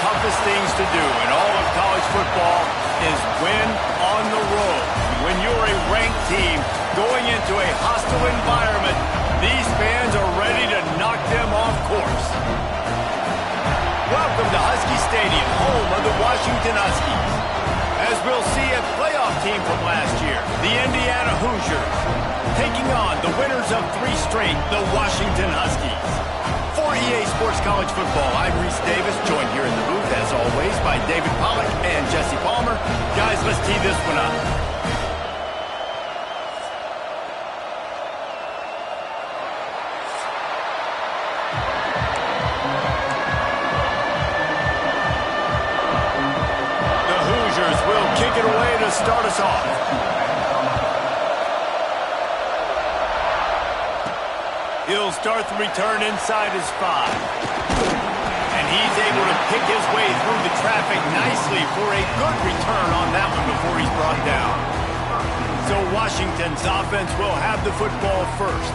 toughest things to do in all of college football is win on the road. When you're a ranked team going into a hostile environment, these fans are ready to knock them off course. Welcome to Husky Stadium, home of the Washington Huskies. As we'll see a playoff team from last year, the Indiana Hoosiers, taking on the winners of 3 straight, the Washington Huskies. For EA Sports College Football, I'm Reese Davis, joined here in the booth, as always, by David Pollack and Jesse Palmer. Guys, let's tee this one up. The Hoosiers will kick it away to start us off. He'll start the return inside his 5. And he's able to pick his way through the traffic nicely for a good return on that one before he's brought down. So Washington's offense will have the football first.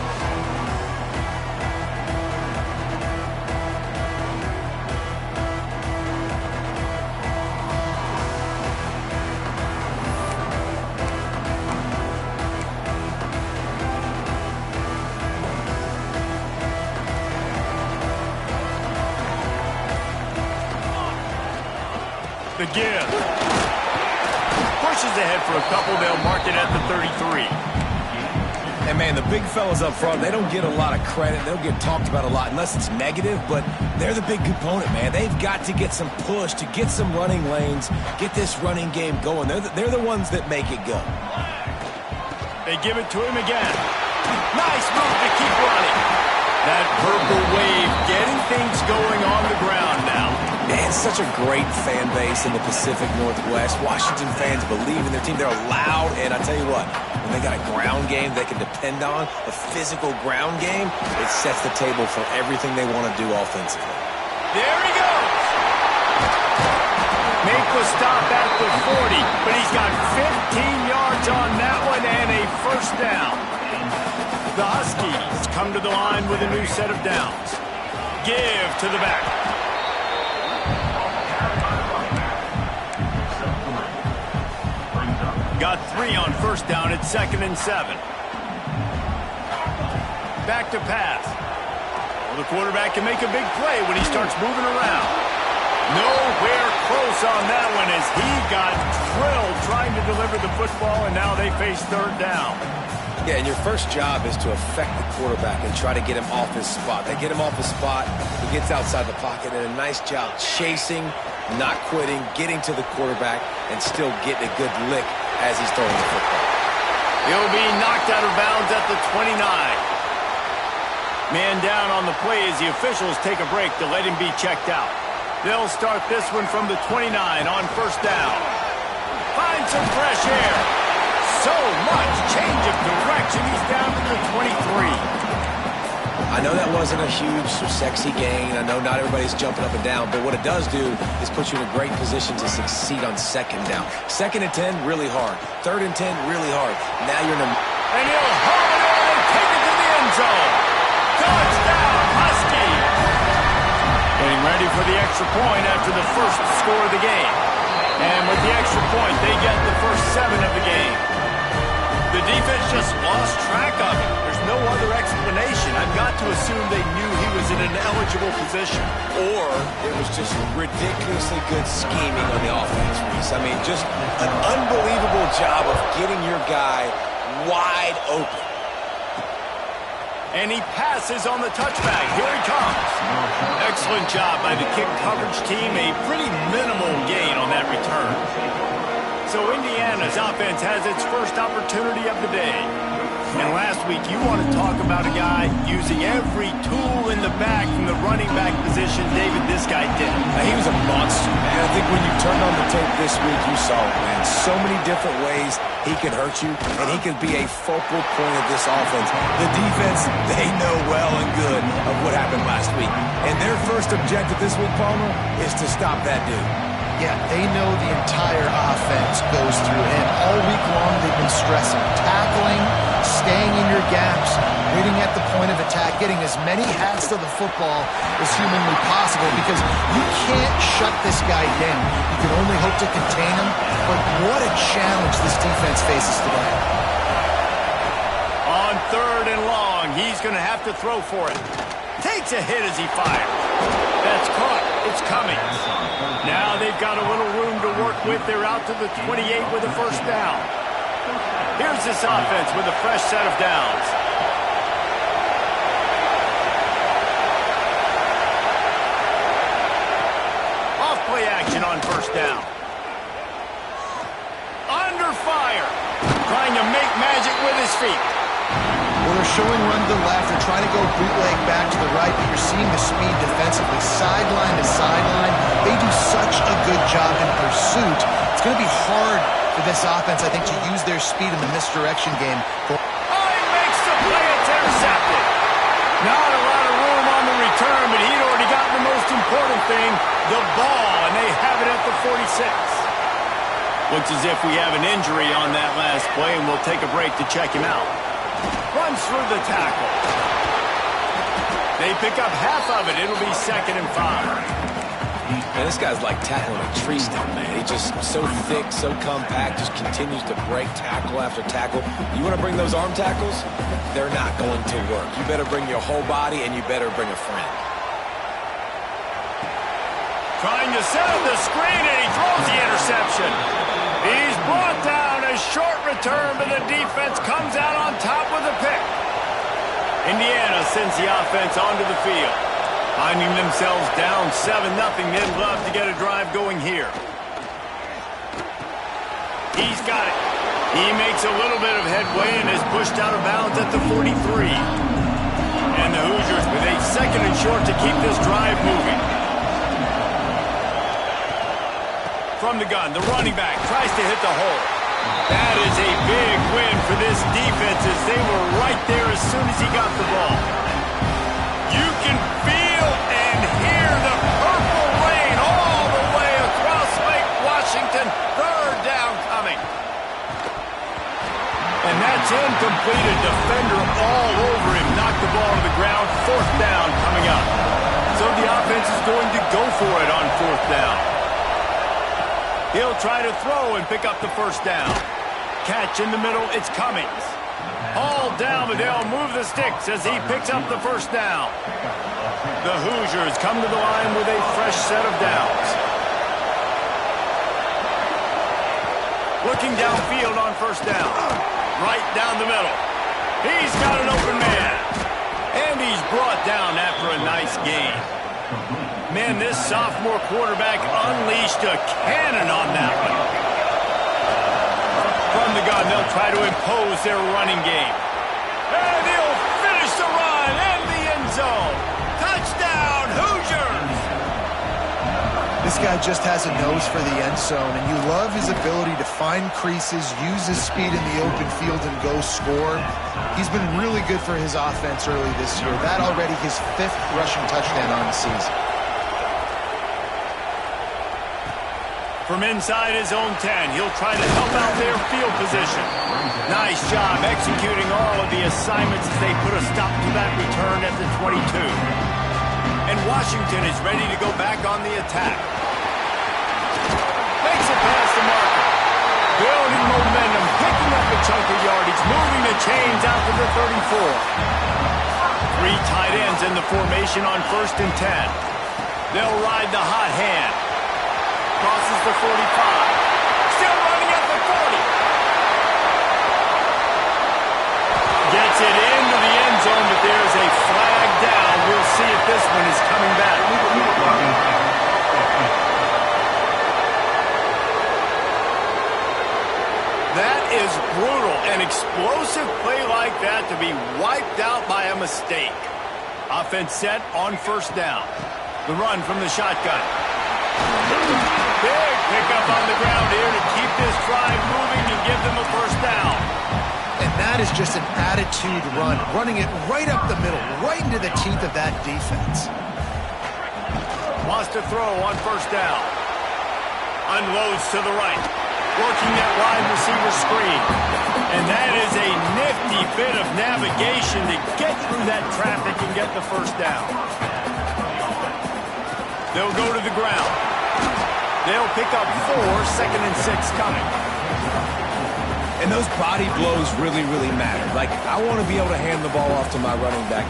The give. Pushes ahead for a couple. They'll mark it at the 33. And, man, the big fellas up front, they don't get a lot of credit. They'll get talked about a lot unless it's negative, but they're the big component, man. They've got to get some push, to get some running lanes, get this running game going. They're the ones that make it go. They give it to him again. Nice move to keep running. That purple wave getting things going on the ground now. Man, such a great fan base in the Pacific Northwest. Washington fans believe in their team. They're loud, and I tell you what, when they got a ground game they can depend on, a physical ground game, it sets the table for everything they want to do offensively. There he goes. Make the stop at the 40, but he's got 15 yards on that one and a first down. The Huskies come to the line with a new set of downs. Give to the back. Got 3 on first down at 2nd and 7. Back to pass. Well, the quarterback can make a big play when he starts moving around. Nowhere close on that one as he got drilled trying to deliver the football, and now they face 3rd down. Yeah, and your first job is to affect the quarterback and try to get him off his spot. They get him off his spot, he gets outside the pocket, and a nice job chasing, not quitting, getting to the quarterback, and still getting a good lick as he's throwing the football. He'll be knocked out of bounds at the 29. Man down on the play as the officials take a break to let him be checked out. They'll start this one from the 29 on first down. Find some fresh air. So much change of direction. He's down to the 23. I know that wasn't a huge, sexy gain. I know not everybody's jumping up and down, but what it does do is put you in a great position to succeed on 2nd down. 2nd and 10, really hard. 3rd and 10, really hard. Now you're in a... And he'll hold it on and take it to the end zone. Touchdown, Huskies! Getting ready for the extra point after the first score of the game. And with the extra point, they get the first 7 of the game. The defense just lost track of him. There's no other explanation. I've got to assume they knew he was in an eligible position. Or it was just ridiculously good scheming on the offense, Reese. I mean, just an unbelievable job of getting your guy wide open. And he passes on the touchback. Here he comes. Excellent job by the kick coverage team. A pretty minimal gain on that return. So Indiana's offense has its first opportunity of the day. And last week, you want to talk about a guy using every tool in the bag from the running back position. David, this guy did. He was a monster, man. I think when you turned on the tape this week, you saw it, man. So many different ways he could hurt you, and he could be a focal point of this offense. The defense, they know well and good of what happened last week. And their first objective this week, Palmer, is to stop that dude. Yeah, they know the entire offense goes through him. All week long, they've been stressing tackling, staying in your gaps, waiting at the point of attack, getting as many hats to the football as humanly possible, because you can't shut this guy down. You can only hope to contain him, but what a challenge this defense faces today. On 3rd and long, he's going to have to throw for it. Takes a hit as he fires. That's caught. It's coming. Now they've got a little room to work with. They're out to the 28 with a first down. Here's this offense with a fresh set of downs. Off play action on first down. Under fire. Trying to make magic with his feet. Well, they're showing run to the left. They're trying to go bootleg back to the right, but you're seeing the speed defensively, sideline to sideline. They do such a good job in pursuit. It's going to be hard for this offense, I think, to use their speed in the misdirection game. Oh, he makes the play. It's intercepted. Not a lot of room on the return, but he'd already gotten the most important thing, the ball, and they have it at the 46. Looks as if we have an injury on that last play, and we'll take a break to check him out. Runs through the tackle. They pick up half of it. It'll be 2nd and 5. Man, this guy's like tackling a tree stump, man. He's just so thick, so compact, just continues to break tackle after tackle. You want to bring those arm tackles? They're not going to work. You better bring your whole body, and you better bring a friend. Trying to set up the screen, and he throws the interception. He's brought down. A short return, but the defense comes out on top with a pick. Indiana sends the offense onto the field. Finding themselves down 7-0, they'd love to get a drive going here. He's got it. He makes a little bit of headway and is pushed out of bounds at the 43. And the Hoosiers with a 2nd and short to keep this drive moving. From the gun, the running back tries to hit the hole. That is a big win for this defense, as they were right there as soon as he got the ball. You can feel and hear the purple rain all the way across Lake Washington. 3rd down coming. And that's incomplete. A defender all over him. Knocked the ball to the ground. 4th down coming up. So the offense is going to go for it on 4th down. He'll try to throw and pick up the first down. Catch in the middle, it's Cummings. Hauled down, but they'll move the sticks as he picks up the first down. The Hoosiers come to the line with a fresh set of downs. Looking downfield on first down. Right down the middle. He's got an open man. And he's brought down after a nice gain. Man, this sophomore quarterback unleashed a cannon on that one. From the gun, they'll try to impose their running game. And he'll finish the run in the end zone. Touchdown, Hoosiers! This guy just has a nose for the end zone, and you love his ability to find creases, use his speed in the open field, and go score. He's been really good for his offense early this year. That already his 5th rushing touchdown on the season. From inside his own 10, he'll try to help out their field position. Nice job executing all of the assignments as they put a stop to that return at the 22. And Washington is ready to go back on the attack. Makes it past the marker. Building momentum, picking up a chunk of yardage, moving the chains out to the 34. 3 tight ends in the formation on 1st and 10. They'll ride the hot hand. Crosses the 45. Still running at the 40. Gets it into the end zone, but there's a flag down. We'll see if this one is coming back. That is brutal. An explosive play like that to be wiped out by a mistake. Offense set on 1st down. The run from the shotgun. Big pickup on the ground here to keep this drive moving and give them a first down. And that is just an attitude run, running it right up the middle, right into the teeth of that defense. Wants to throw on 1st down. Unloads to the right. Working that wide receiver screen. And that is a nifty bit of navigation to get through that traffic and get the first down. They'll go to the ground. They'll pick up 4, 2nd and 6 coming. And those body blows really, really matter. Like, I want to be able to hand the ball off to my running back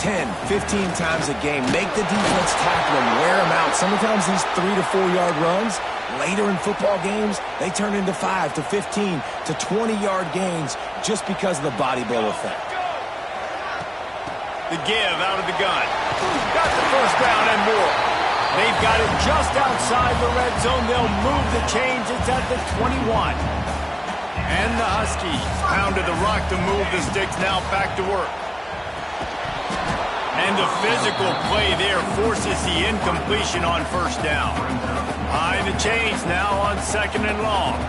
10, 15 times a game. Make the defense tackle him, wear him out. Sometimes these 3 to 4 yard runs, later in football games, they turn into 5 to 15 to 20-yard gains just because of the body blow effect. The give out of the gun. Got the first down and more. They've got it just outside the red zone. They'll move the chains. It's at the 21. And the Huskies pounded the rock to move the sticks, now back to work. And the physical play there forces the incompletion on first down. Behind the chains now on 2nd and long.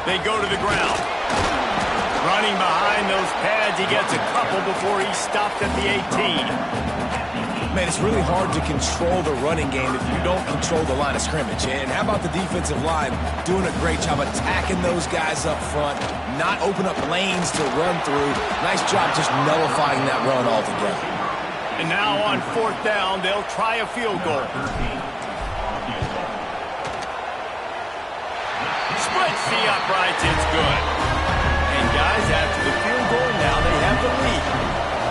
They go to the ground. Running behind those pads, he gets a couple before he's stopped at the 18. Man, it's really hard to control the running game if you don't control the line of scrimmage. And how about the defensive line doing a great job attacking those guys up front, not open up lanes to run through. Nice job just nullifying that run altogether. And now on 4th down, they'll try a field goal. Splits the uprights, it's good. And guys, after the field goal, now they have the lead.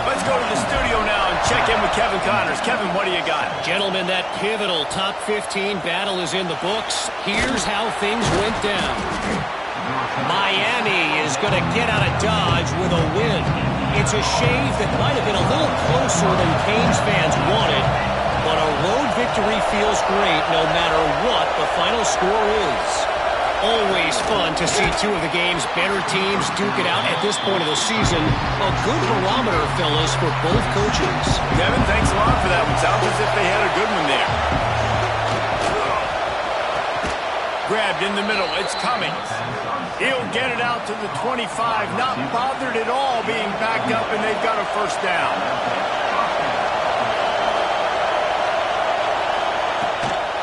Let's go to the studio now and check in with Kevin Connors. Kevin, what do you got? Gentlemen, that pivotal top 15 battle is in the books. Here's how things went down. Miami is going to get out of Dodge with a win. It's a shave that might have been a little closer than Canes fans wanted, but a road victory feels great no matter what the final score is. Always fun to see two of the game's better teams duke it out at this point of the season. A good barometer, fellas, for both coaches. Kevin, thanks a lot for that one. Sounds as if they had a good one there. Grabbed in the middle. It's Cummings. He'll get it out to the 25. Not bothered at all being backed up, and they've got a first down.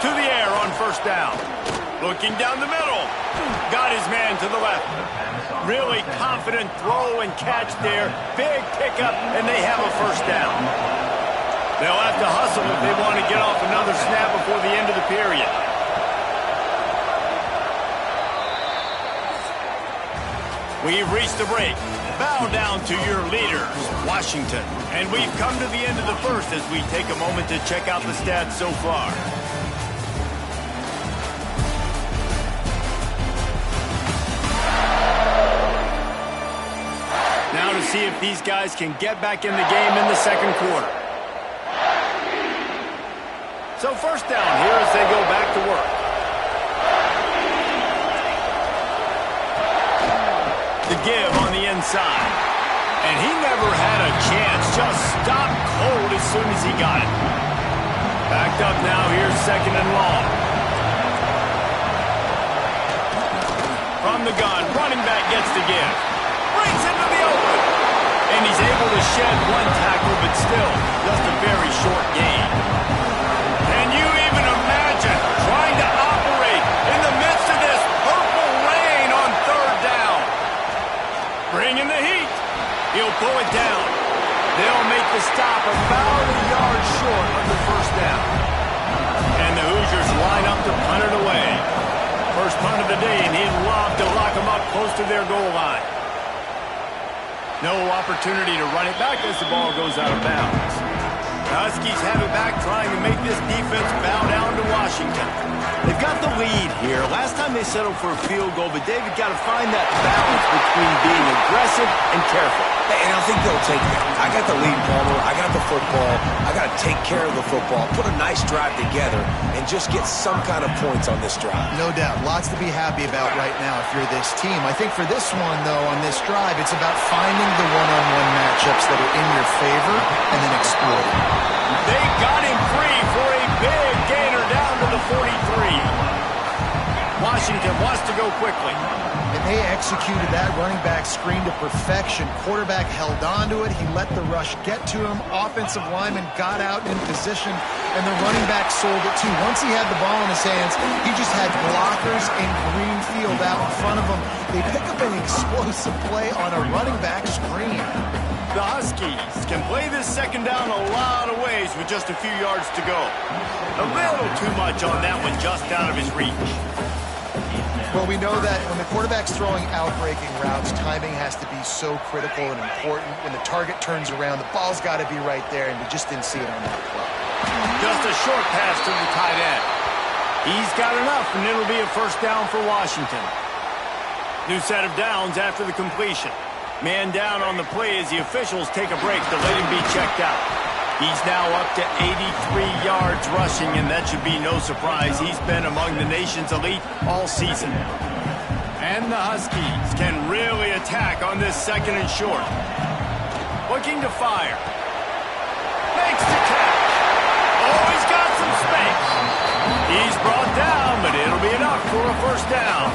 To the air on first down. Looking down the middle. Got his man to the left. Really confident throw and catch there. Big pickup, and they have a first down. They'll have to hustle if they want to get off another snap before the end of the period. We've reached the break. Bow down to your leaders, Washington. And we've come to the end of the first as we take a moment to check out the stats so far. Now to see if these guys can get back in the game in the second quarter. So first down here as they go back to work. The give on the inside. And he never had a chance. Just stopped cold as soon as he got it. Backed up now. Here's 2nd and long. From the gun, running back gets the give. Brings into the open. And he's able to shed one tackle, but still just a very short gain. Can you even imagine trying to operate in the midst of this purple rain on 3rd down? Bringing the heat. He'll pull it down. They'll make the stop about a yard short of the first down. And the Hoosiers line up to punt it away. First punt of the day, and he'd love to lock them up close to their goal line. No opportunity to run it back as the ball goes out of bounds. The Huskies have it back, trying to make this defense bow down to Washington. They've got the lead here. Last time they settled for a field goal, but David got to find that balance between being aggressive and careful. And I think they'll take that. I got the lead, Palmer. I got the football. I got to take care of the football, put a nice drive together, and just get some kind of points on this drive. No doubt. Lots to be happy about right now if you're this team. I think for this one, though, on this drive, it's about finding the one-on-one matchups that are in your favor and then exploiting. They got him free for a big gainer down to the 43. Washington wants to go quickly. And They executed that running back screen to perfection. Quarterback held on to it. He let the rush get to him. Offensive lineman got out in position, and the running back sold it too. Once he had the ball in his hands, he just had blockers in green field out in front of him. They pick up an explosive play on a running back screen. The Huskies can play this second down a lot of ways with just a few yards to go. A little too much on that one, just out of his reach. Well, we know that when the quarterback's throwing out-breaking routes, timing has to be so critical and important. When the target turns around, the ball's got to be right there, and we just didn't see it on that play. Just a short pass to the tight end. He's got enough, and it'll be a first down for Washington. New set of downs after the completion. Man down on the play as the officials take a break to let him be checked out. He's now up to 83 yards rushing, and that should be no surprise. He's been among the nation's elite all season. And the Huskies can really attack on this second and short. Looking to fire. Makes the catch. Oh, he's got some space. He's brought down, but it'll be enough for a first down.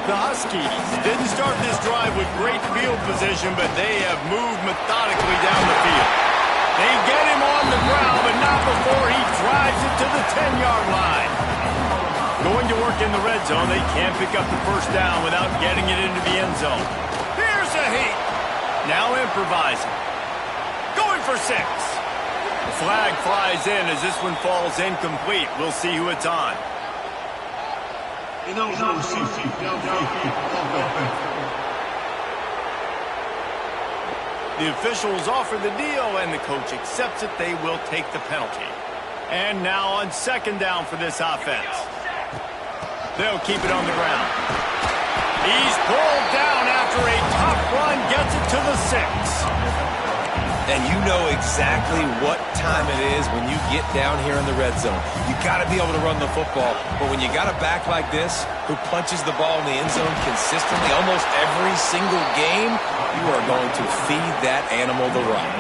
The Huskies didn't start this drive with great field position, but they have moved methodically down the field. They get him on the ground, but not before he drives it to the 10-yard line. Going to work in the red zone, they can't pick up the first down without getting it into the end zone. Here's a heat. Now improvising. Going for 6. The flag flies in as this one falls incomplete. We'll see who it's on. The officials offer the deal, and the coach accepts it. They will take the penalty. And now on second down for this offense. They'll keep it on the ground. He's pulled down after a tough run, gets it to the 6. And you know exactly what time it is when you get down here in the red zone. You got to be able to run the football. But when you got a back like this who punches the ball in the end zone consistently almost every single game, you are going to feed that animal the rock.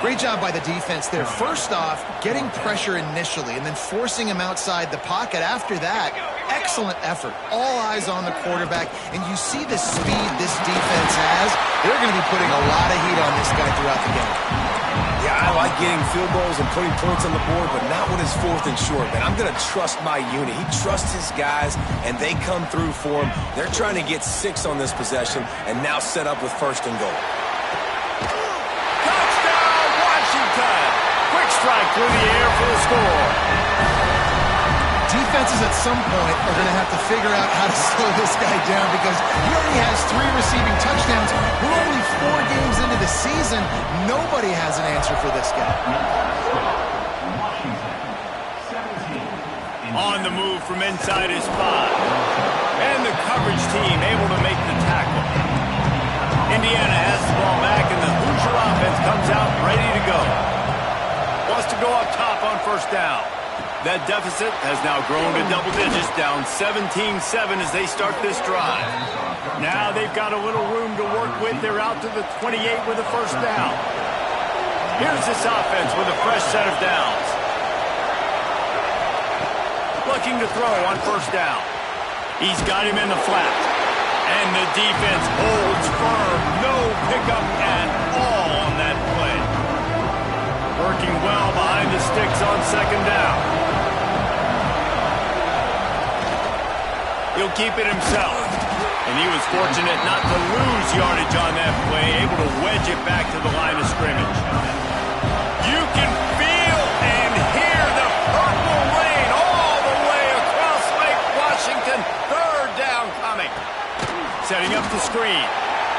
Great job by the defense there. First off, getting pressure initially and then forcing him outside the pocket. After that, excellent effort. All eyes on the quarterback, and you see the speed this defense has. They're going to be putting a lot of heat on this guy throughout the game. Yeah, I like getting field goals and putting points on the board, but not when it's fourth and short, man. I'm going to trust my unit. He trusts his guys, and they come through for him. They're trying to get 6 on this possession and now set up with first and goal. Quick strike through the air for the score. Defenses at some point are going to have to figure out how to slow this guy down because he already has 3 receiving touchdowns. We're only 4 games into the season. Nobody has an answer for this guy. On the move from inside his spot. And the coverage team able to make the tackle. Indiana has the ball back, and the Hoosier offense comes out ready to go. Wants to go up top on first down. That deficit has now grown to double digits, down 17-7 as they start this drive. Now they've got a little room to work with. They're out to the 28 with a first down. Here's this offense with a fresh set of downs. Looking to throw on first down. He's got him in the flat. And the defense holds firm. No pickup at all on that play. Working well behind the sticks on second down. He'll keep it himself. And he was fortunate not to lose yardage on that play, able to wedge it back to the line of scrimmage. You can feel and hear the purple rain all the way across Lake Washington. Third down coming. Setting up the screen.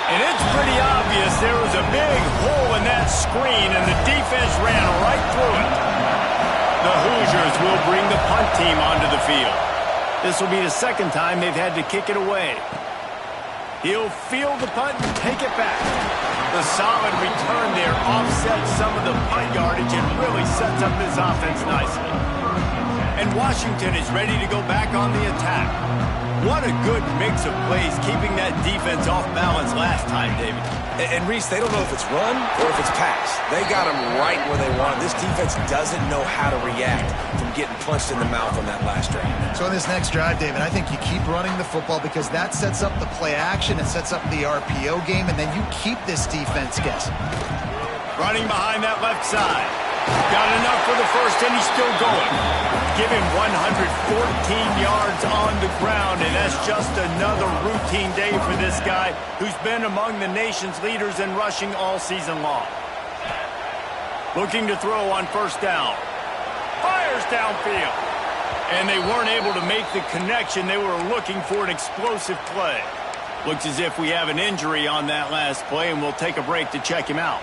And it's pretty obvious there was a big hole in that screen, and the defense ran right through it. The Hoosiers will bring the punt team onto the field. This will be the second time they've had to kick it away. He'll field the punt and take it back. The solid return there offsets some of the punt yardage and really sets up this offense nicely. And Washington is ready to go back on the attack. What a good mix of plays, keeping that defense off balance last time, David. And Reese, they don't know if it's run or if it's pass. They got them right where they want them. This defense doesn't know how to react from getting punched in the mouth on that last drive. So in this next drive, David, I think you keep running the football because that sets up the play action, it sets up the RPO game, and then you keep this defense guessing. Running behind that left side. Got enough for the first, and he's still going. Give him 114 yards on the ground, and that's just another routine day for this guy who's been among the nation's leaders in rushing all season long. Looking to throw on first down. Fires downfield. And they weren't able to make the connection. They were looking for an explosive play. Looks as if we have an injury on that last play, and we'll take a break to check him out.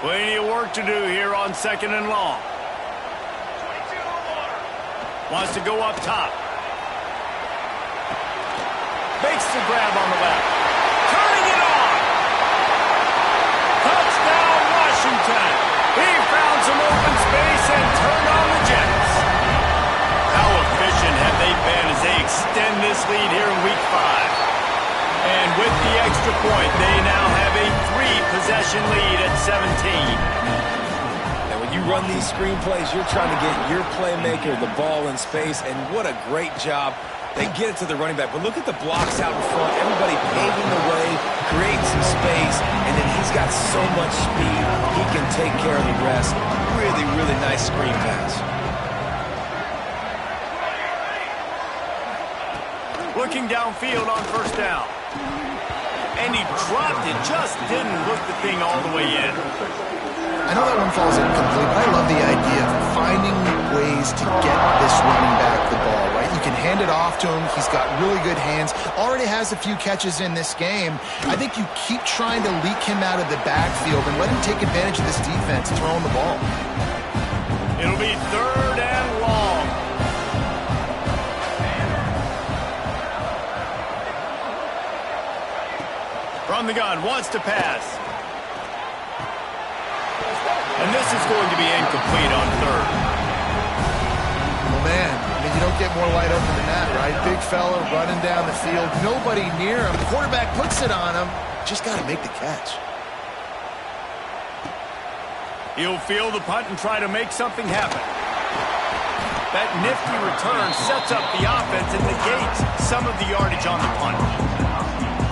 Plenty of work to do here on second and long. Wants to go up top. Makes the grab on the left. Turning it on. Touchdown, Washington. He found some open space and turned on the Jets. How efficient have they been as they extend this lead here in Week 5? And with the extra point, they now have a 3-possession lead at 17. And when you run these screen plays, you're trying to get your playmaker the ball in space, and what a great job. They get it to the running back, but look at the blocks out in front. Everybody paving the way, creating some space, and then he's got so much speed, he can take care of the rest. Really, really nice screen pass. Looking downfield on first down. And he dropped it, just didn't look the thing all the way in. I know that one falls incomplete, but I love the idea of finding ways to get this running back the ball, right? You can hand it off to him. He's got really good hands. Already has a few catches in this game. I think you keep trying to leak him out of the backfield and let him take advantage of this defense throwing the ball. It'll be third and long. From the gun, wants to pass. And this is going to be incomplete on third. Well, man, I mean, you don't get more wide open than that, right? Big fella running down the field, nobody near him. Quarterback puts it on him. Just got to make the catch. He'll field the punt and try to make something happen. That nifty return sets up the offense and negates some of the yardage on the punt.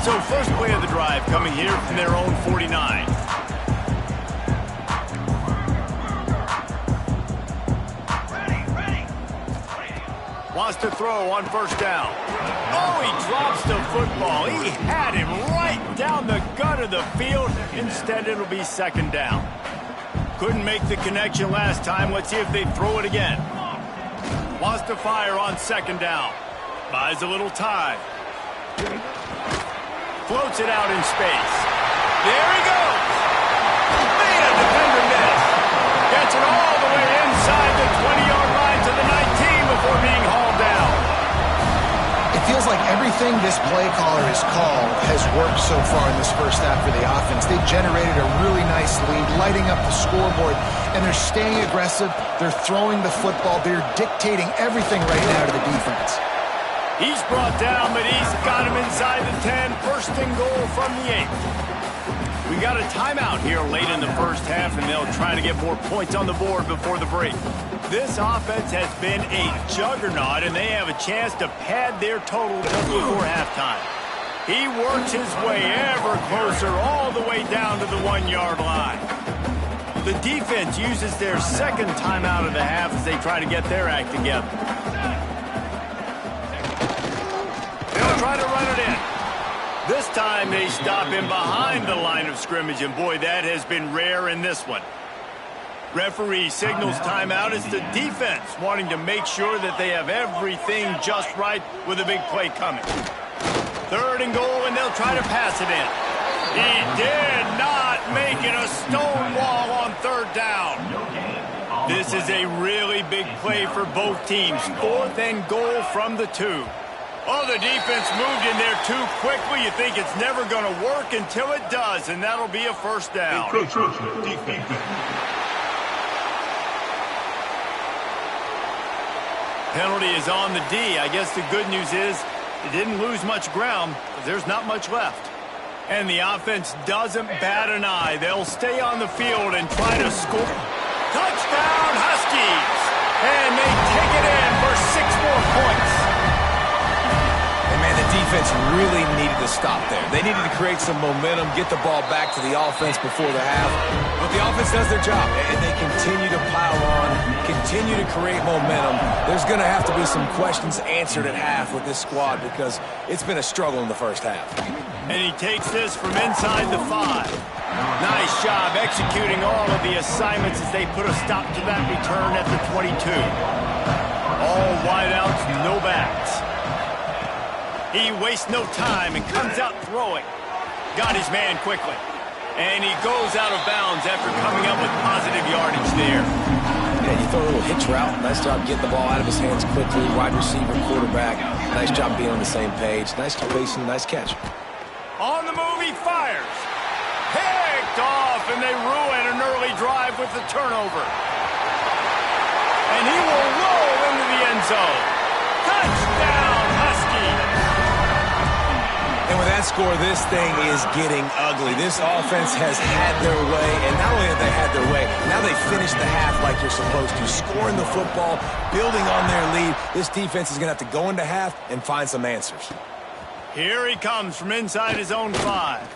So first play of the drive coming here from their own 49. Wants to throw on first down. Oh, he drops the football. He had him right down the gut of the field. Instead, it'll be second down. Couldn't make the connection last time. Let's see if they throw it again. Wants to fire on second down. Buys a little time. Floats it out in space. There he goes. Man, defender missed. Gets it all the way inside the 20-yard line to the 19 before being hauled down. It feels like everything this play caller has called has worked so far in this first half for the offense. They've generated a really nice lead, lighting up the scoreboard, and they're staying aggressive. They're throwing the football. They're dictating everything right now to the defense. He's brought down, but he's got him inside the 10. First and goal from the 8. We got a timeout here late in the first half, and they'll try to get more points on the board before the break. This offense has been a juggernaut, and they have a chance to pad their total just before halftime. He works his way ever closer all the way down to the 1-yard line. The defense uses their second timeout of the half as they try to get their act together. They'll try to run it in. This time they stop him behind the line of scrimmage, and boy, that has been rare in this one. Referee signals timeout. It's the defense wanting to make sure that they have everything just right with a big play coming. Third and goal, and they'll try to pass it in. He did not make it a stone wall on third down. This is a really big play for both teams. Fourth and goal from the 2. Oh, the defense moved in there too quickly. You think it's never going to work until it does, and that'll be a first down. Penalty is on the D. I guess the good news is it didn't lose much ground, but there's not much left. And the offense doesn't bat an eye. They'll stay on the field and try to score. Touchdown, Huskies! And they take it in for 6 more points. And man, the defense really needed to stop there. They needed to create some momentum, get the ball back to the offense before the half. But the offense does their job, and they continue to pile on, continue to create momentum. There's going to have to be some questions answered at half with this squad because it's been a struggle in the first half. And he takes this from inside the 5. Nice job executing all of the assignments as they put a stop to that return at the 22. All wideouts, no backs. He wastes no time and comes out throwing. Got his man quickly. And he goes out of bounds after coming up with positive yardage there. Yeah, you throw a little hitch route. Nice job getting the ball out of his hands quickly. Wide receiver, quarterback. Nice job being on the same page. Nice spacing, nice catch. On the move, he fires. Picked off, and they ruin an early drive with the turnover. And he will roll into the end zone. Touchdown, Huskies! And with that score, this thing is getting ugly. This offense has had their way, and not only have they had their way, now they finished the half like you're supposed to, scoring the football, building on their lead. This defense is going to have to go into half and find some answers. Here he comes from inside his own 5.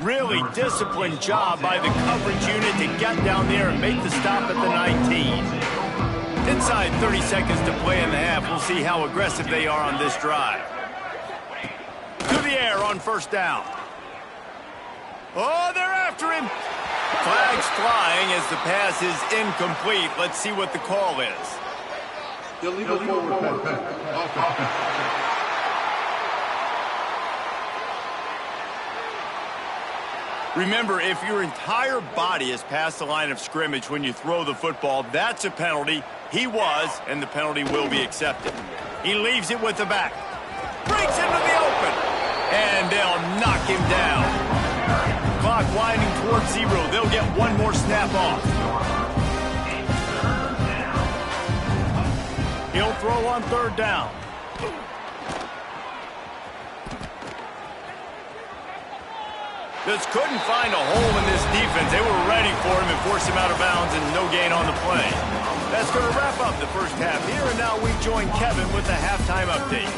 Really disciplined job by the coverage unit to get down there and make the stop at the 19. Inside 30 seconds to play in the half. We'll see how aggressive they are on this drive. To the air on first down. Oh, they're after him. Flags flying as the pass is incomplete. Let's see what the call is. Illegal forward pass. Remember, if your entire body is past the line of scrimmage when you throw the football, that's a penalty. He was, and the penalty will be accepted. He leaves it with the back. Breaks into the open. And they'll knock him down. Clock winding towards 0. They'll get one more snap off. He'll throw on third down. Just couldn't find a hole in this defense. They were ready for him and forced him out of bounds, and no gain on the play. That's going to wrap up the first half here, and now we join Kevin with the halftime update.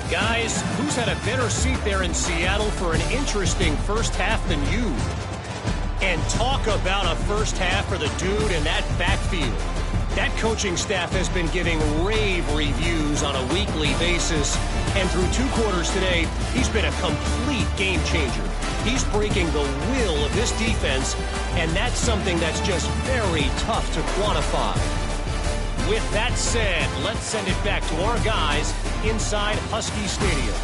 Guys, who's had a better seat there in Seattle for an interesting first half than you? And talk about a first half for the dude in that backfield. That coaching staff has been giving rave reviews on a weekly basis, and through 2 quarters today, he's been a complete game changer. He's breaking the will of this defense, and that's something that's just very tough to quantify. With that said, let's send it back to our guys inside Husky Stadium.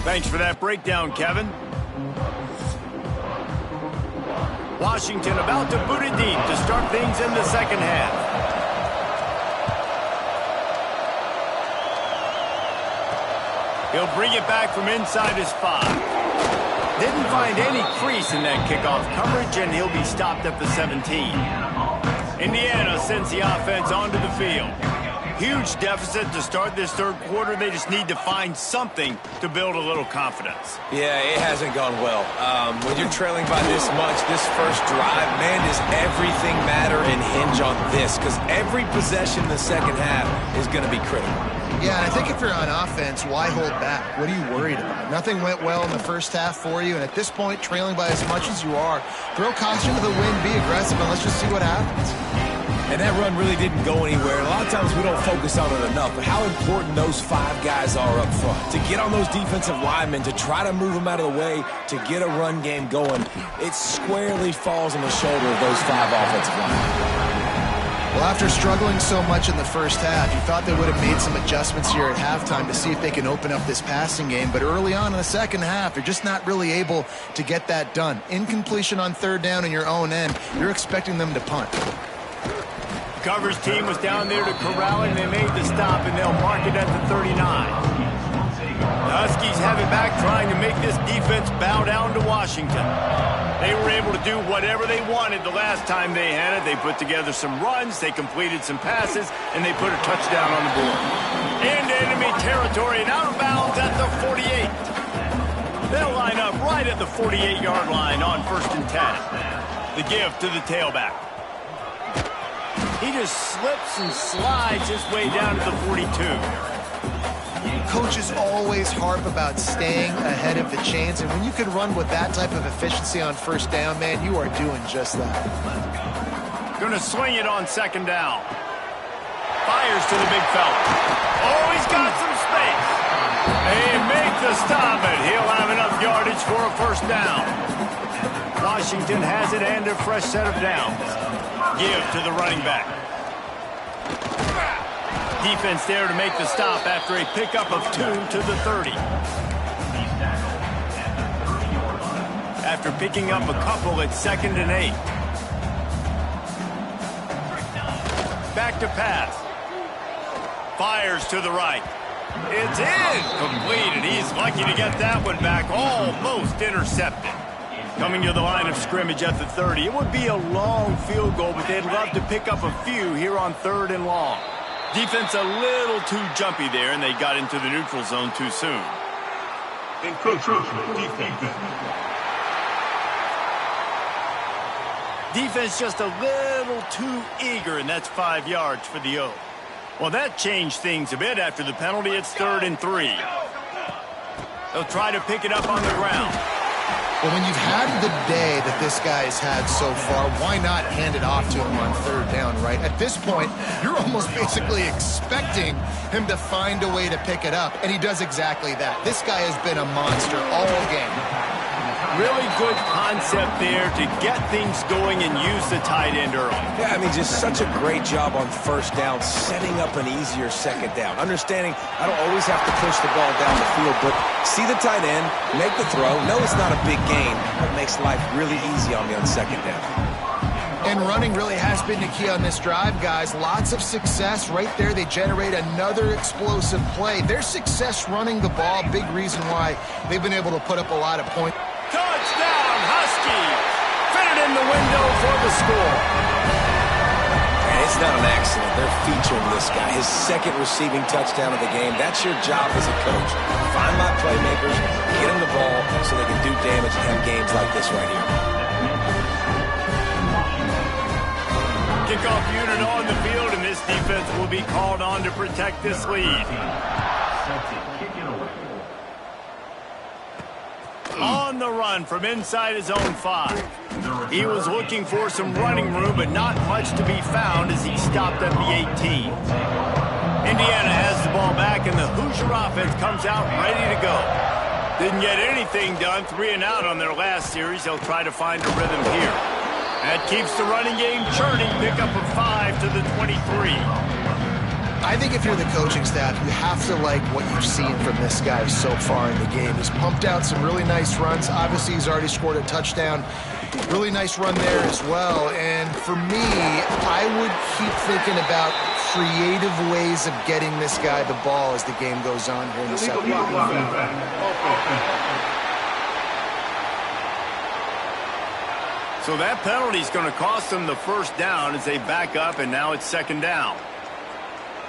Thanks for that breakdown, Kevin. Washington about to boot it deep to start things in the second half. He'll bring it back from inside his 5. Didn't find any crease in that kickoff coverage, and he'll be stopped at the 17. Indiana sends the offense onto the field. Huge deficit to start this third quarter. They just need to find something to build a little confidence. Yeah, it hasn't gone well. When you're trailing by this much, this first drive, man, does everything matter and hinge on this? Because every possession in the second half is going to be critical. Yeah, and I think if you're on offense, why hold back? What are you worried about? Nothing went well in the first half for you, and at this point, trailing by as much as you are, throw caution to the wind, be aggressive, and let's just see what happens. And that run really didn't go anywhere. A lot of times we don't focus on it enough, but how important those 5 guys are up front. To get on those defensive linemen, to try to move them out of the way, to get a run game going, it squarely falls on the shoulder of those 5 offensive linemen. Well, after struggling so much in the first half, you thought they would have made some adjustments here at halftime to see if they can open up this passing game. But early on in the second half, you're just not really able to get that done. Incompletion on third down in your own end, you're expecting them to punt. Coverage team was down there to corral him. They made the stop, and they'll mark it at the 39. The Huskies have it back, trying to make this defense bow down to Washington. They were able to do whatever they wanted the last time they had it. They put together some runs, they completed some passes, and they put a touchdown on the board. Into enemy territory and out of bounds at the 48. They'll line up right at the 48-yard line on 1st and 10. The give to the tailback. He just slips and slides his way down to the 42. Coaches always harp about staying ahead of the chains, and when you can run with that type of efficiency on 1st down, man, you are doing just that. Gonna swing it on 2nd down. Fires to the big fella. Oh, he's got some space. They make the stop, and he'll have enough yardage for a 1st down. Washington has it and a fresh set of downs. Give to the running back. Defense there to make the stop after a pickup of 2 to the 30. After picking up a couple at 2nd and 8. Back to pass. Fires to the right. It's incomplete, and he's lucky to get that one back. Almost intercepted. Coming to the line of scrimmage at the 30. It would be a long field goal, but they'd love to pick up a few here on 3rd and long. Defense a little too jumpy there, and they got into the neutral zone too soon. Defense just a little too eager, and that's 5 yards for the O. Well, that changed things a bit after the penalty. It's 3rd and 3. They'll try to pick it up on the ground. Well, when you've had the day that this guy's had so far, why not hand it off to him on 3rd down, right? At this point, you're almost basically expecting him to find a way to pick it up, and he does exactly that. This guy has been a monster all game. Really good concept there to get things going and use the tight end early. Yeah, I mean, just such a great job on 1st down, setting up an easier 2nd down. Understanding I don't always have to push the ball down the field, but see the tight end, make the throw. No, it's not a big gain, but makes life really easy on me on 2nd down. And running really has been the key on this drive, guys. Lots of success right there. They generate another explosive play. Their success running the ball, big reason why they've been able to put up a lot of points. Touchdown, Huskies! Fit it in the window for the score. And it's not an accident. They're featuring this guy. His 2nd receiving touchdown of the game. That's your job as a coach. Find my playmakers, get them the ball so they can do damage and have games like this right here. Kickoff unit on the field, and this defense will be called on to protect this lead. On the run from inside his own 5. He was looking for some running room, but not much to be found as he stopped at the 18. Indiana has the ball back, and the Hoosier offense comes out ready to go. Didn't get anything done, 3 and out on their last series. They'll try to find a rhythm here. That keeps the running game churning. Pickup of 5 to the 23. I think if you're the coaching staff, you have to like what you've seen from this guy so far in the game. He's pumped out some really nice runs. Obviously, he's already scored a touchdown. Really nice run there as well. And for me, I would keep thinking about creative ways of getting this guy the ball as the game goes on here in the second half. So that penalty is going to cost them the 1st down as they back up, and now it's 2nd down.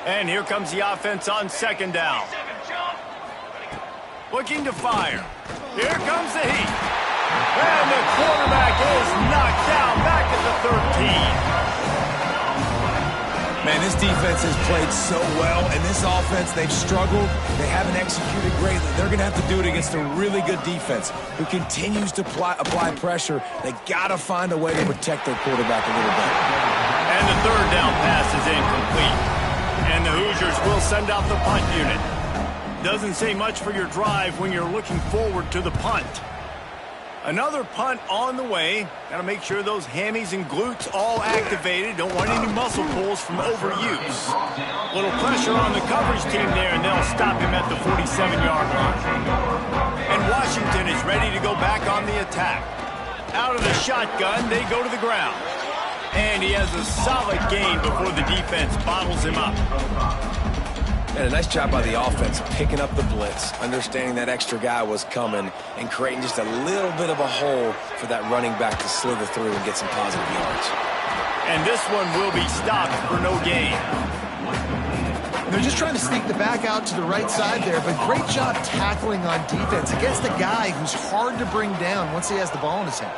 And here comes the offense on 2nd down. Looking to fire. Here comes the heat. And the quarterback is knocked down back at the 13. Man, this defense has played so well, and this offense, they've struggled. They haven't executed greatly. They're going to have to do it against a really good defense who continues to apply pressure. They got to find a way to protect their quarterback a little bit. And the 3rd down pass is incomplete. And the Hoosiers will send out the punt unit. Doesn't say much for your drive when you're looking forward to the punt. Another punt on the way. Got to make sure those hammies and glutes all activated. Don't want any muscle pulls from overuse. Little pressure on the coverage team there, and they'll stop him at the 47-yard line. And Washington is ready to go back on the attack. Out of the shotgun, they go to the ground. And he has a solid gain before the defense bottles him up. And a nice job by the offense picking up the blitz, understanding that extra guy was coming, and creating just a little bit of a hole for that running back to slither through and get some positive yards. And this one will be stopped for no gain. They're just trying to sneak the back out to the right side there, but great job tackling on defense against a guy who's hard to bring down once he has the ball in his hand.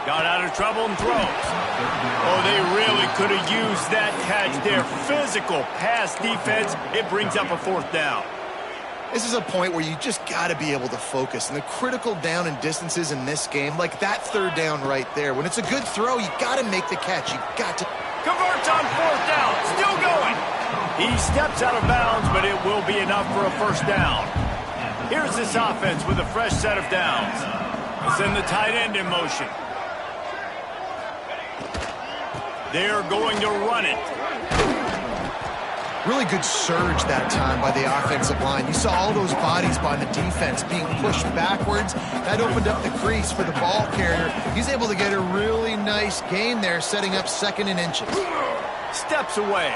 Got out of trouble and throws. Oh, they really could have used that catch there. Physical pass defense. It brings up a 4th down. This is a point where you just got to be able to focus. And the critical down and distances in this game, like that 3rd down right there. When it's a good throw, you got to make the catch. You got to... Converts on 4th down. Still going. He steps out of bounds, but it will be enough for a 1st down. Here's this offense with a fresh set of downs. Send the tight end in motion. They're going to run it. Really good surge that time by the offensive line. You saw all those bodies by the defense being pushed backwards. That opened up the crease for the ball carrier. He's able to get a really nice gain there, setting up 2nd and inches. Steps away.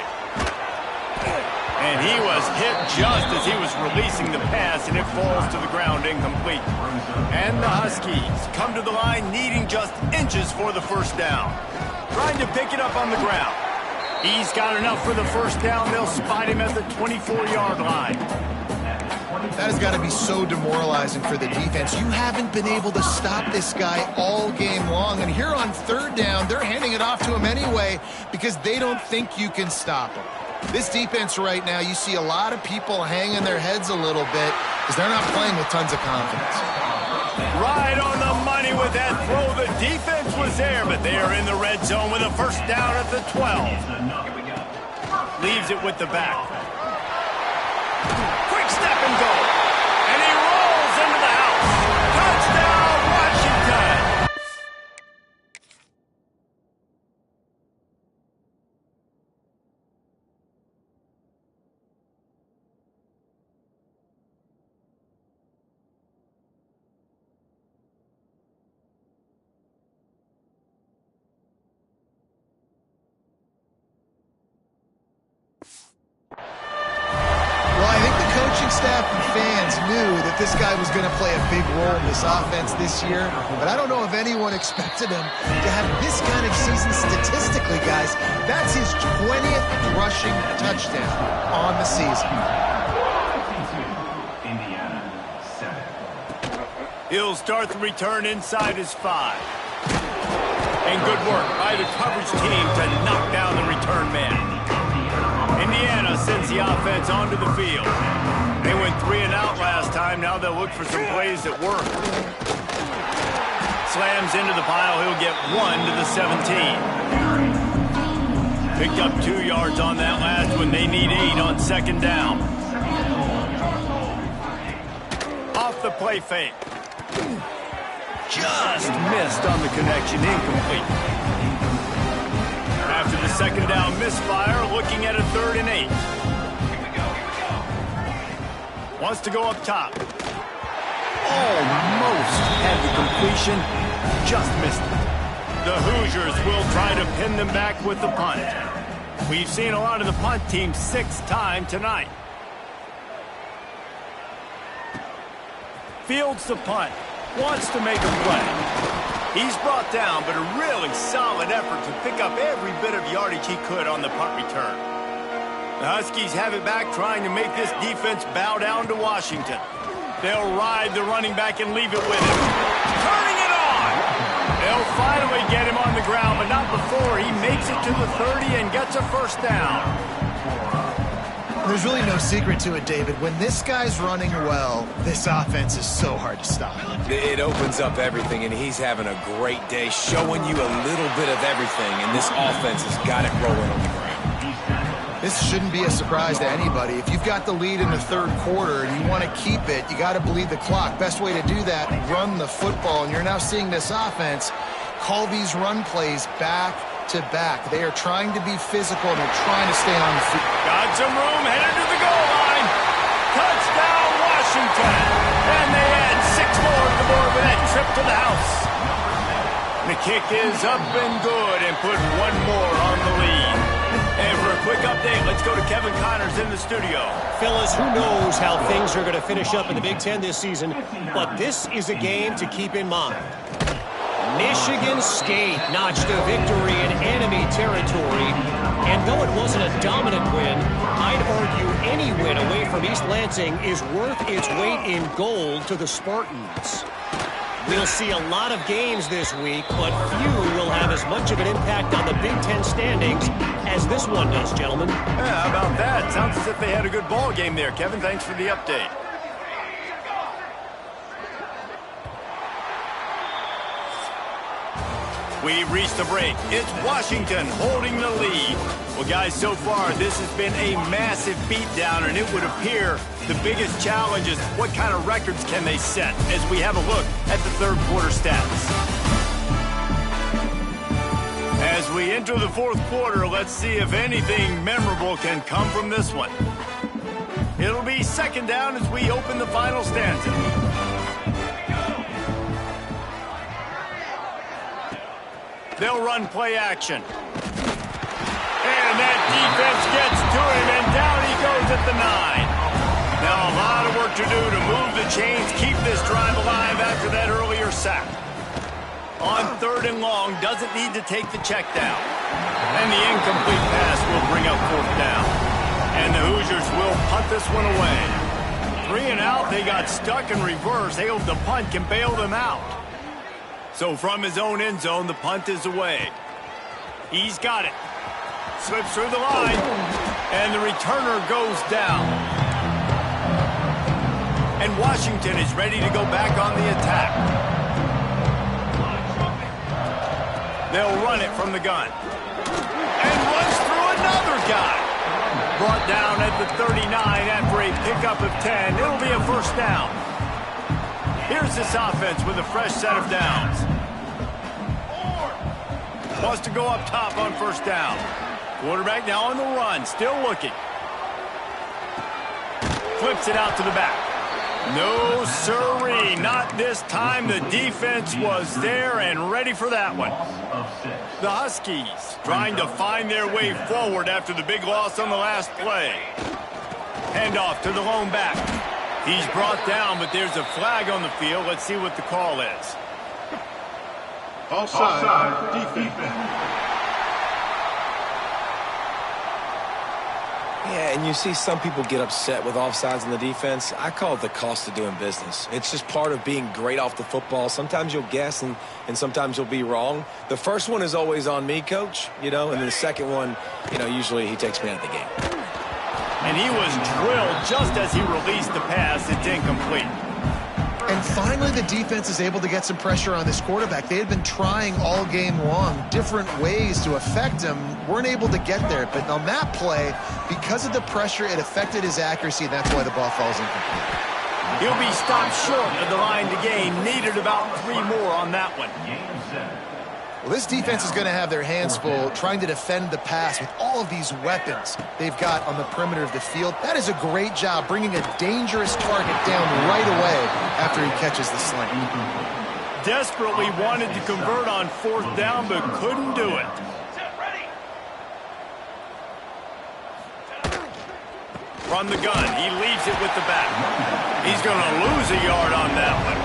And he was hit just as he was releasing the pass, and it falls to the ground incomplete. And the Huskies come to the line needing just inches for the 1st down. Trying to pick it up on the ground. He's got enough for the 1st down. They'll spot him at the 24-yard line. That has got to be so demoralizing for the defense. You haven't been able to stop this guy all game long. And here on 3rd down, they're handing it off to him anyway because they don't think you can stop him. This defense right now, you see a lot of people hanging their heads a little bit because they're not playing with tons of confidence. Right on the money with that throw. The defense was there, but they are in the red zone with a 1st down at the 12. Leaves it with the back. Quick step and go. And he rolls into the house. Touchdown, Washington. Staff and fans knew that this guy was going to play a big role in this offense this year, but I don't know if anyone expected him to have this kind of season statistically, guys. That's his 20th rushing touchdown on the season. He'll start the return inside his 5. And good work by the coverage team to knock down the return man. Indiana sends the offense onto the field. They went 3 and out last time. Now they'll look for some plays that work. Slams into the pile. He'll get 1 to the 17. Picked up 2 yards on that last one. They need 8 on 2nd down. Off the play fake. Just missed on the connection. Incomplete. After the 2nd down misfire, looking at a 3rd and 8. Wants to go up top. Almost had the completion. Just missed it. The Hoosiers will try to pin them back with the punt. We've seen a lot of the punt team 6 times tonight. Fields the punt. Wants to make a play. He's brought down, but a really solid effort to pick up every bit of yardage he could on the punt return. The Huskies have it back, trying to make this defense bow down to Washington. They'll ride the running back and leave it with him. Turning it on! They'll finally get him on the ground, but not before he makes it to the 30 and gets a 1st down. There's really no secret to it, David. When this guy's running well, this offense is so hard to stop. It opens up everything, and he's having a great day, showing you a little bit of everything, and this offense has got it rolling on the ground. This shouldn't be a surprise to anybody. If you've got the lead in the 3rd quarter and you want to keep it, you got to bleed the clock. Best way to do that, run the football. And you're now seeing this offense call these run plays back to back. They are trying to be physical and they're trying to stay on the field. Got some room, headed to the goal line. Touchdown, Washington. And they add 6 more to the board with that trip to the house. The kick is up and good and put one more on the lead. And for a quick update, let's go to Kevin Connors in the studio. Fellas, who knows how things are going to finish up in the Big Ten this season, but this is a game to keep in mind. Michigan State notched a victory in enemy territory, and though it wasn't a dominant win, I'd argue any win away from East Lansing is worth its weight in gold to the Spartans. We'll see a lot of games this week, but few will have as much of an impact on the Big Ten standings as this one does, gentlemen. Yeah, how about that? Sounds as if they had a good ball game there, Kevin. Thanks for the update. We've reached the break. It's Washington holding the lead. Well, guys, so far, this has been a massive beatdown, and it would appear the biggest challenge is what kind of records can they set as we have a look at the third quarter stats. As we enter the fourth quarter, let's see if anything memorable can come from this one. It'll be second down as we open the final stanza. They'll run play action. And that defense gets to him, and down he goes at the 9. Now a lot of work to do to move the chains, keep this drive alive after that earlier sack. On third and long, doesn't need to take the check down. And the incomplete pass will bring up fourth down. And the Hoosiers will punt this one away. 3 and out, they got stuck in reverse. They hope the punt can bail them out. So from his own end zone, the punt is away. He's got it. Slips through the line. And the returner goes down. And Washington is ready to go back on the attack. They'll run it from the gun. And runs through another guy. Brought down at the 39 after a pickup of 10. It'll be a first down. Here's this offense with a fresh set of downs. Wants to go up top on first down. Quarterback now on the run, still looking. Flips it out to the back. No sirree, not this time. The defense was there and ready for that one. The Huskies trying to find their way forward after the big loss on the last play. Handoff to the lone back. He's brought down, but there's a flag on the field. Let's see what the call is. Offside, defense. Yeah, and you see some people get upset with offsides in the defense. I call it the cost of doing business. It's just part of being great off the football. Sometimes you'll guess and sometimes you'll be wrong. The first one is always on me, Coach, and then the second one, usually he takes me out of the game. And he was drilled just as he released the pass. It's incomplete. And finally, the defense is able to get some pressure on this quarterback. They had been trying all game long, different ways to affect him. Weren't able to get there. But on that play, because of the pressure, it affected his accuracy, and that's why the ball falls incomplete. He'll be stopped short of the line to gain. Needed about 3 more on that one. Well, this defense is going to have their hands full trying to defend the pass with all of these weapons they've got on the perimeter of the field. That is a great job bringing a dangerous target down right away after he catches the sling. Desperately wanted to convert on fourth down, but couldn't do it. From the gun, he leaves it with the back. He's going to lose a yard on that one.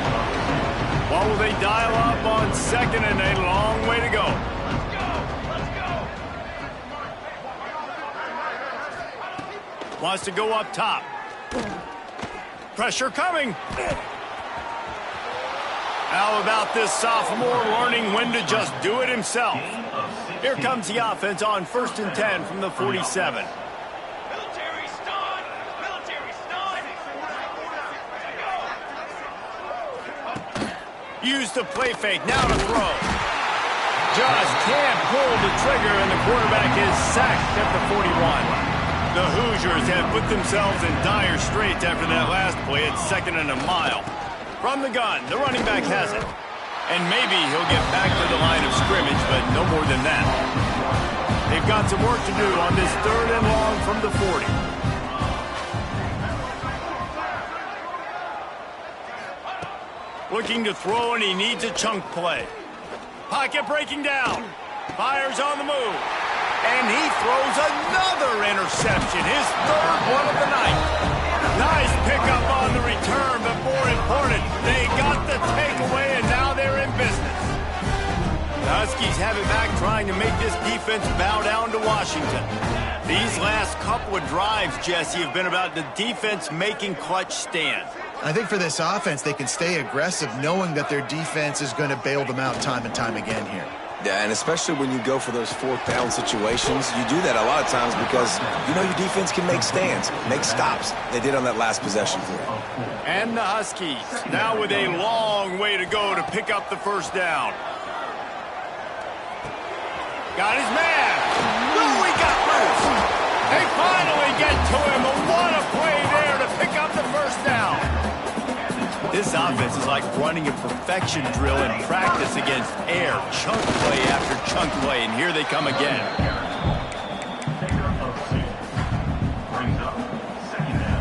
What will they dial up on second, and a long way to go. Wants to go up top. Pressure coming. How about this sophomore learning when to just do it himself? Here comes the offense on 1st and 10 from the 47. Use the play fake, now to throw. Just can't pull the trigger, and the quarterback is sacked at the 41. The Hoosiers have put themselves in dire straits after that last play. It's 2nd and a mile. From the gun, the running back has it. And maybe he'll get back to the line of scrimmage, but no more than that. They've got some work to do on this 3rd and long from the 40. Looking to throw, and he needs a chunk play. Pocket breaking down. Fires on the move. And he throws another interception, his third one of the night. Nice pickup on the return, but more important, they got the takeaway, and now they're in business. The Huskies have it back, trying to make this defense bow down to Washington. These last couple of drives, Jesse, have been about the defense making clutch stands. I think for this offense, they can stay aggressive knowing that their defense is going to bail them out time and time again here. Yeah, and especially when you go for those fourth down situations, you do that a lot of times because you know your defense can make stands, make stops. They did on that last possession for you. And the Huskies now with a long way to go to pick up the first down. Got his man. Oh, he got loose. They finally get to him. But what a play there to pick up the first down. This offense is like running a perfection drill in practice against air. Chunk play after chunk play, and here they come again.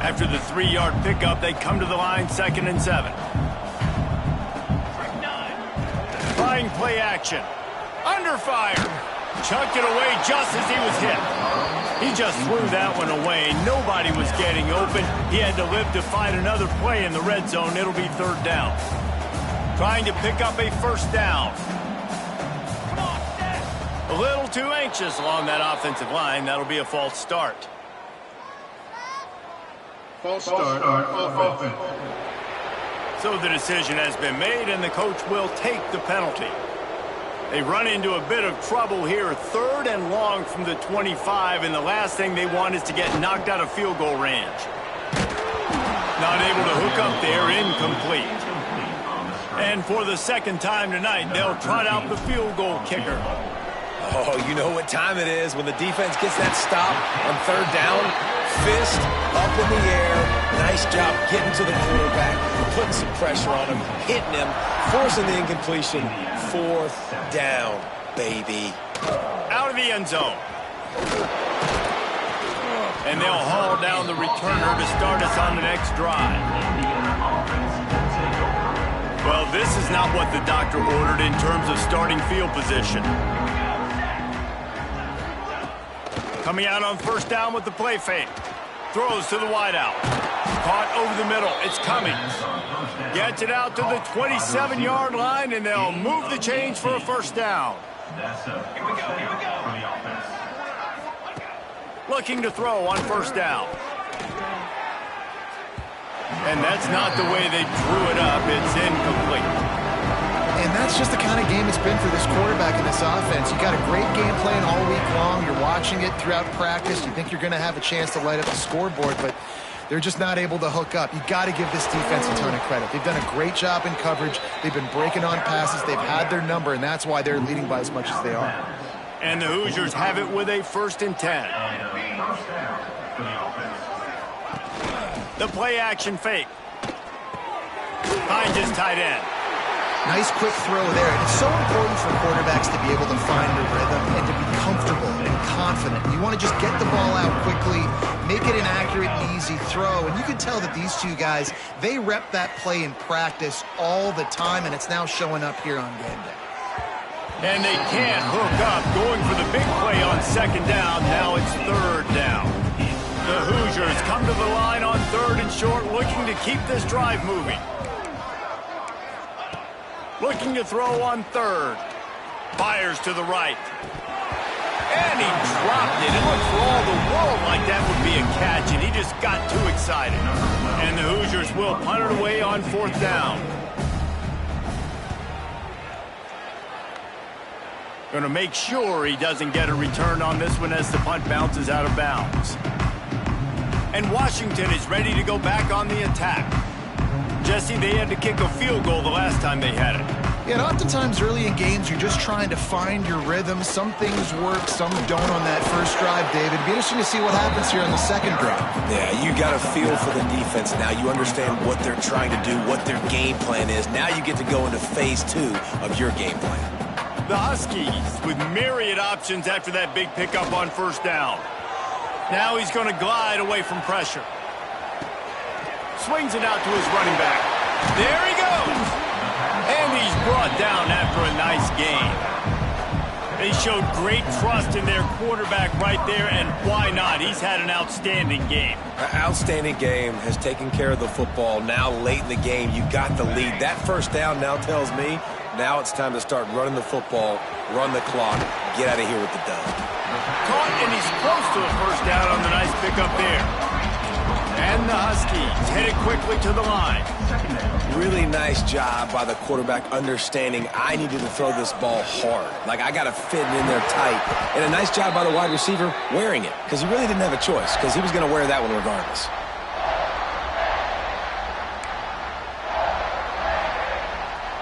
After the 3-yard pickup, they come to the line 2nd and 7. Trying play action. Under fire. Chucked it away just as he was hit. He just threw that one away. Nobody was getting open. He had to live to fight another play in the red zone. It'll be 3rd down. Trying to pick up a first down. A little too anxious along that offensive line. That'll be a false start. False start offense. So the decision has been made, and the coach will take the penalty. They run into a bit of trouble here, 3rd and long from the 25, and the last thing they want is to get knocked out of field goal range. Not able to hook up there, incomplete. And for the 2nd time tonight, they'll trot out the field goal kicker. Oh, you know what time it is when the defense gets that stop on 3rd down. Fist up in the air. Nice job getting to the quarterback, putting some pressure on him, hitting him, forcing the incompletion. 4th down, baby. Out of the end zone. And they'll haul down the returner to start us on the next drive. Well, this is not what the doctor ordered in terms of starting field position. Coming out on 1st down with the play fake. Throws to the wideout. Caught over the middle. It's Cummings. Gets it out to the 27-yard line, and they'll move the chains for a first down. Here we go. Looking to throw on 1st down. And that's not the way they drew it up. It's incomplete. And that's just the kind of game it's been for this quarterback in this offense. You got a great game plan all week long. You're watching it throughout practice. You think you're going to have a chance to light up the scoreboard, but they're just not able to hook up. You got to give this defense a ton of credit. They've done a great job in coverage. They've been breaking on passes. They've had their number, and that's why they're leading by as much as they are. And the Hoosiers have it with a 1st and 10. The play action fake. Finds his tight end. Nice quick throw there. And it's so important for quarterbacks to be able to find a rhythm and to be comfortable and confident. You want to just get the ball out quickly, make it an accurate and easy throw. And you can tell that these two guys, they rep that play in practice all the time, and it's now showing up here on game day. And they can't hook up. Going for the big play on 2nd down. Now it's 3rd down. The Hoosiers come to the line on 3rd and short, looking to keep this drive moving. Looking to throw on 3rd. Fires to the right. And he dropped it. It looked for all the world like that would be a catch, and he just got too excited. And the Hoosiers will punt it away on 4th down. Going to make sure he doesn't get a return on this one as the punt bounces out of bounds. And Washington is ready to go back on the attack. Jesse, they had to kick a field goal the last time they had it. Yeah, and oftentimes early in games, you're just trying to find your rhythm. Some things work, some don't on that first drive, David. It'd be interesting to see what happens here on the 2nd drive. Yeah, you got a feel for the defense now. You understand what they're trying to do, what their game plan is. Now you get to go into phase 2 of your game plan. The Huskies with myriad options after that big pickup on 1st down. Now he's going to glide away from pressure. Swings it out to his running back. There he goes. And he's brought down after a nice game. They showed great trust in their quarterback right there, and why not? He's had an outstanding game. An outstanding game, has taken care of the football. Now late in the game, you got the lead. That first down now tells me now it's time to start running the football, run the clock, get out of here with the dub. Caught, and he's close to a first down on the nice pickup there. And the Huskies headed quickly to the line. Really nice job by the quarterback understanding I needed to throw this ball hard. Like, I got to fit it in there tight. And a nice job by the wide receiver wearing it, because he really didn't have a choice, because he was going to wear that one regardless.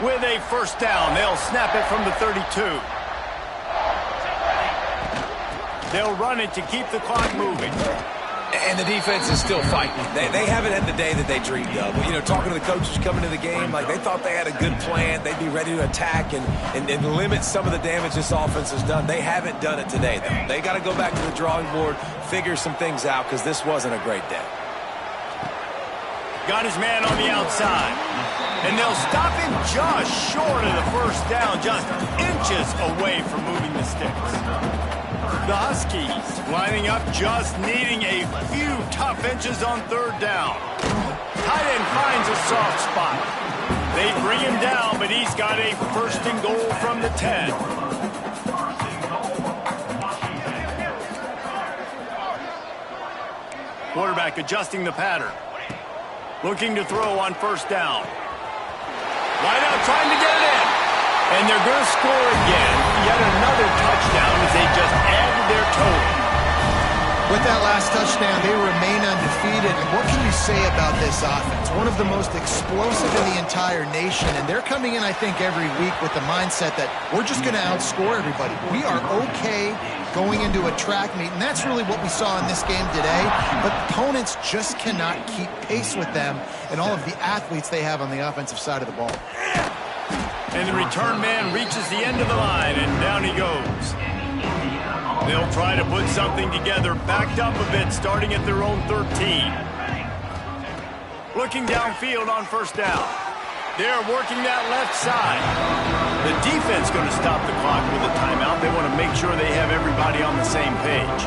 With a first down, they'll snap it from the 32. They'll run it to keep the clock moving. And the defense is still fighting. They haven't had the day that they dreamed of. You know, talking to the coaches coming to the game, like they thought they had a good plan. They'd be ready to attack and limit some of the damage this offense has done. They haven't done it today, though. They got to go back to the drawing board, figure some things out, because this wasn't a great day. Got his man on the outside. And they'll stop him just short of the first down, just inches away from moving the sticks. The Huskies lining up, just needing a few tough inches on third down. Tight end finds a soft spot. They bring him down, but he's got a first and goal from the 10. Quarterback adjusting the pattern. Looking to throw on first down. Wide out, trying to get it in. And they're going to score again. Yet another touchdown as they just added their total. With that last touchdown, they remain undefeated. And what can you say about this offense? One of the most explosive in the entire nation. And they're coming in, I think, every week with the mindset that we're just going to outscore everybody. We are okay going into a track meet. And that's really what we saw in this game today. But opponents just cannot keep pace with them and all of the athletes they have on the offensive side of the ball. And the return man reaches the end of the line, and down he goes. They'll try to put something together, backed up a bit, starting at their own 13. Looking downfield on first down. They're working that left side. The defense going to stop the clock with a timeout. They want to make sure they have everybody on the same page.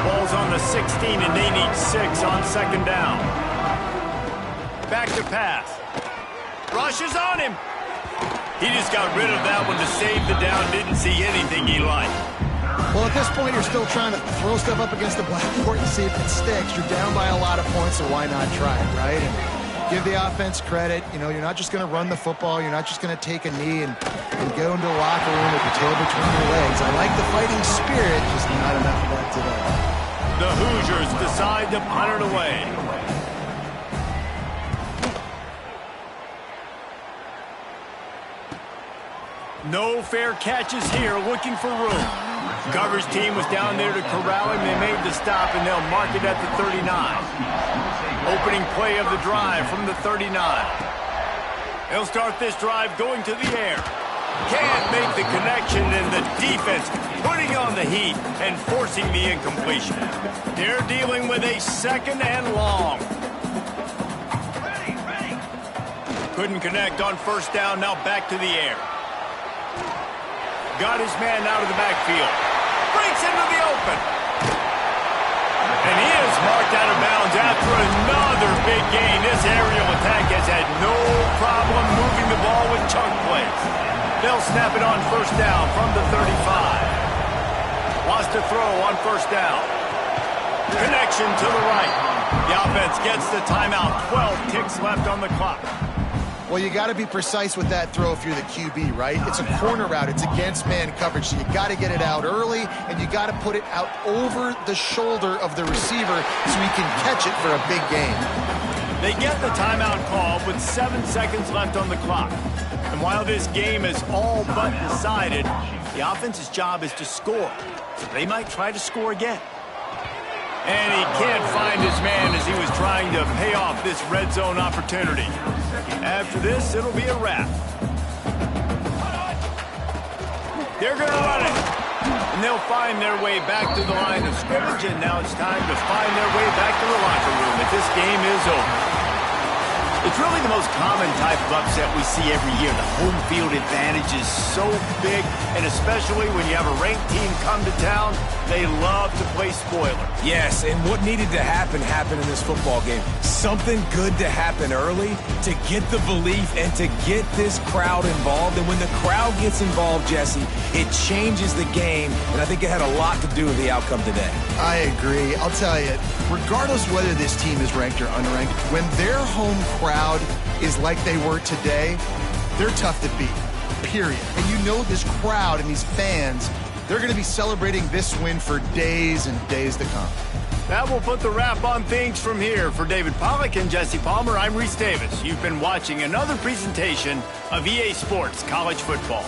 Ball's on the 16, and they need 6 on second down. Back to pass. Rushes on him. He just got rid of that one to save the down. Didn't see anything he liked. Well, at this point, you're still trying to throw stuff up against the blackboard and see if it sticks. You're down by a lot of points, so why not try it, right? And give the offense credit. You know, you're not just going to run the football. You're not just going to take a knee and go into the locker room with your tail between your legs. I like the fighting spirit, just not enough of that today. The Hoosiers decide to punt it away. No fair catches here, looking for room. Coverage team was down there to corral him. They made the stop, and they'll mark it at the 39. Opening play of the drive from the 39. They'll start this drive going to the air. Can't make the connection, and the defense putting on the heat and forcing the incompletion. They're dealing with a second and long. Couldn't connect on first down, now back to the air. Got his man out of the backfield. Breaks into the open. And he is marked out of bounds after another big gain. This aerial attack has had no problem moving the ball with chunk plays. They'll snap it on first down from the 35. Lost a throw on first down. Connection to the right. The offense gets the timeout. 12 ticks left on the clock. Well, you got to be precise with that throw if you're the QB, right? It's a corner route. It's against man coverage, so you got to get it out early, and you got to put it out over the shoulder of the receiver so he can catch it for a big gain. They get the timeout call with 7 seconds left on the clock. And while this game is all but decided, the offense's job is to score. So they might try to score again. And he can't find his man as he was trying to pay off this red zone opportunity. After this, it'll be a wrap. They're going to run it. And they'll find their way back to the line of scrimmage, and now it's time to find their way back to the locker room, as this game is over. It's really the most common type of upset we see every year. The home field advantage is so big, and especially when you have a ranked team come to town, they love to play spoiler. Yes, and what needed to happen happened in this football game. Something good to happen early to get the belief and to get this crowd involved. And when the crowd gets involved, Jesse, it changes the game, and I think it had a lot to do with the outcome today. I agree. I'll tell you, regardless whether this team is ranked or unranked, when their home crowd is like they were today, they're tough to beat, period. And you know this crowd and these fans, they're going to be celebrating this win for days and days to come. That will put the wrap on things from here. For David Pollack and Jesse Palmer, I'm Reese Davis. You've been watching another presentation of EA Sports College Football.